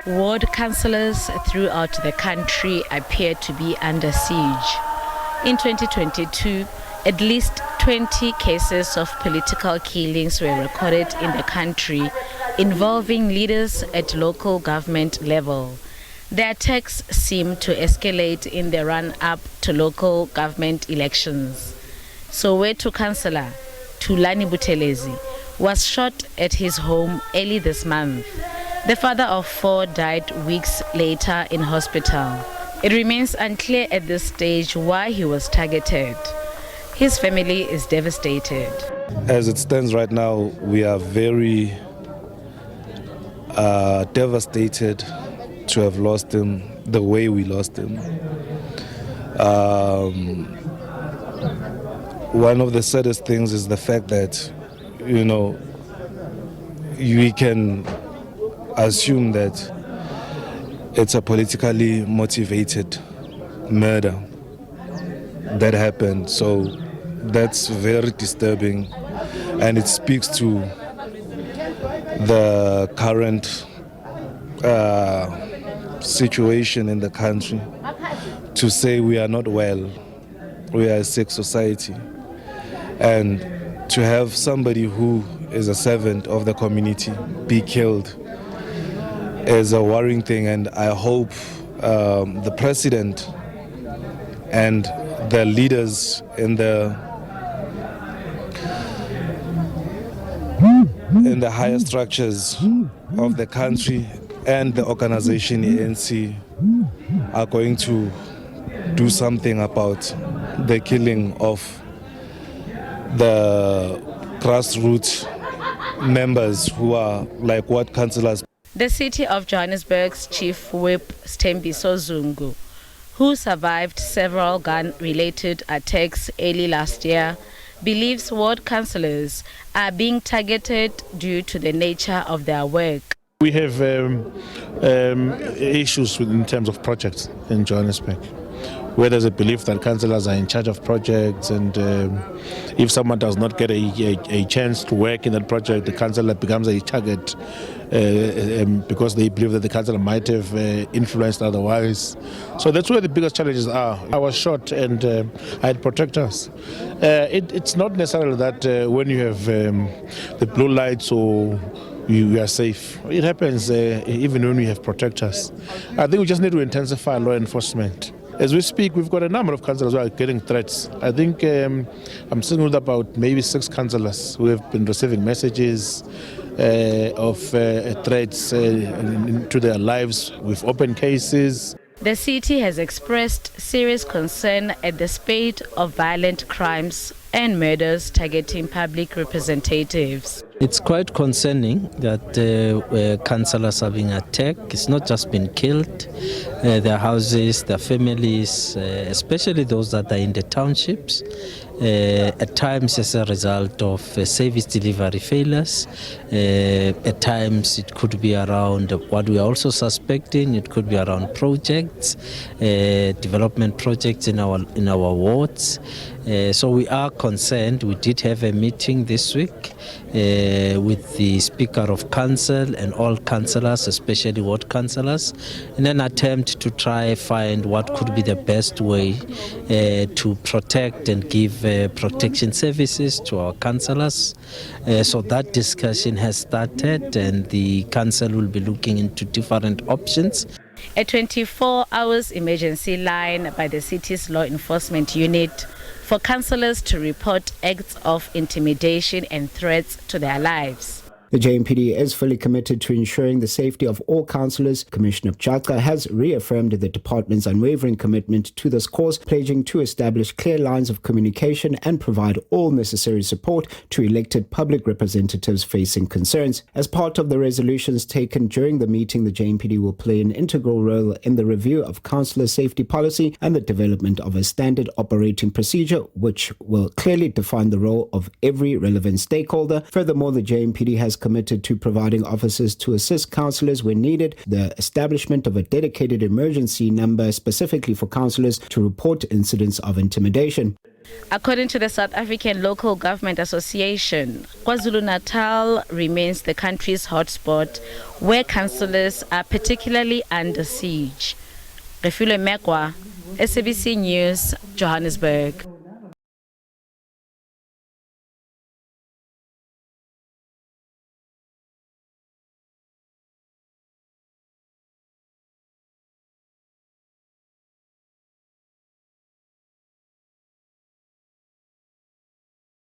Ward councillors throughout the country appear to be under siege. In 2022, at least 20 cases of political killings were recorded in the country involving leaders at local government level. The attacks seem to escalate in the run-up to local government elections. Soweto councillor Thulani Buthelezi was shot at his home early this month. The father of 4 died weeks later in hospital. It remains unclear at this stage why he was targeted. His family is devastated. As it stands right now, we are very devastated to have lost him the way we lost him. One of the saddest things is the fact that, we can assume that it's a politically motivated murder that happened. So that's very disturbing, and it speaks to the current situation in the country, to say we are not well, we are a sick society, and to have somebody who is a servant of the community be killed is a worrying thing. And I hope the president and the leaders in the higher structures of the country and the organization ANC are going to do something about the killing of the grassroots members who are like what councillors. The city of Johannesburg's chief whip, Stembiso Zungu, who survived several gun-related attacks early last year, believes ward councillors are being targeted due to the nature of their work. We have issues in terms of projects in Johannesburg, where there's a belief that councillors are in charge of projects, and if someone does not get a chance to work in that project, the councillor becomes a target because they believe that the councillor might have influenced otherwise. So that's where the biggest challenges are. I was shot and I had protectors. It's not necessarily that when you have the blue lights or you are safe. It happens even when we have protectors. I think we just need to intensify law enforcement. As we speak, we've got a number of councillors who are getting threats. I think I'm sitting with about maybe 6 councillors who have been receiving messages of threats to their lives. We've opened cases. The city has expressed serious concern at the spate of violent crimes and murders targeting public representatives. It's quite concerning that councillors are being attacked. It's not just been killed, their houses, their families, especially those that are in the townships, at times as a result of service delivery failures. At times it could be around what we are also suspecting, it could be around projects, development projects in our wards. So we are concerned. We did have a meeting this week with the Speaker of Council and all councillors, especially ward councillors, in an attempt to try find what could be the best way to protect and give protection services to our councillors. So that discussion has started, and the council will be looking into different options. A 24-hour emergency line by the city's law enforcement unit for councillors to report acts of intimidation and threats to their lives. The JMPD is fully committed to ensuring the safety of all councillors. Commissioner Chaka has reaffirmed the department's unwavering commitment to this cause, pledging to establish clear lines of communication and provide all necessary support to elected public representatives facing concerns. As part of the resolutions taken during the meeting, the JMPD will play an integral role in the review of councillor safety policy and the development of a standard operating procedure, which will clearly define the role of every relevant stakeholder. Furthermore, the JMPD has committed to providing officers to assist councillors when needed, the establishment of a dedicated emergency number specifically for councillors to report incidents of intimidation. According to the South African Local Government Association, KwaZulu-Natal remains the country's hotspot where councillors are particularly under siege. Refule Mekwa, SABC News, Johannesburg.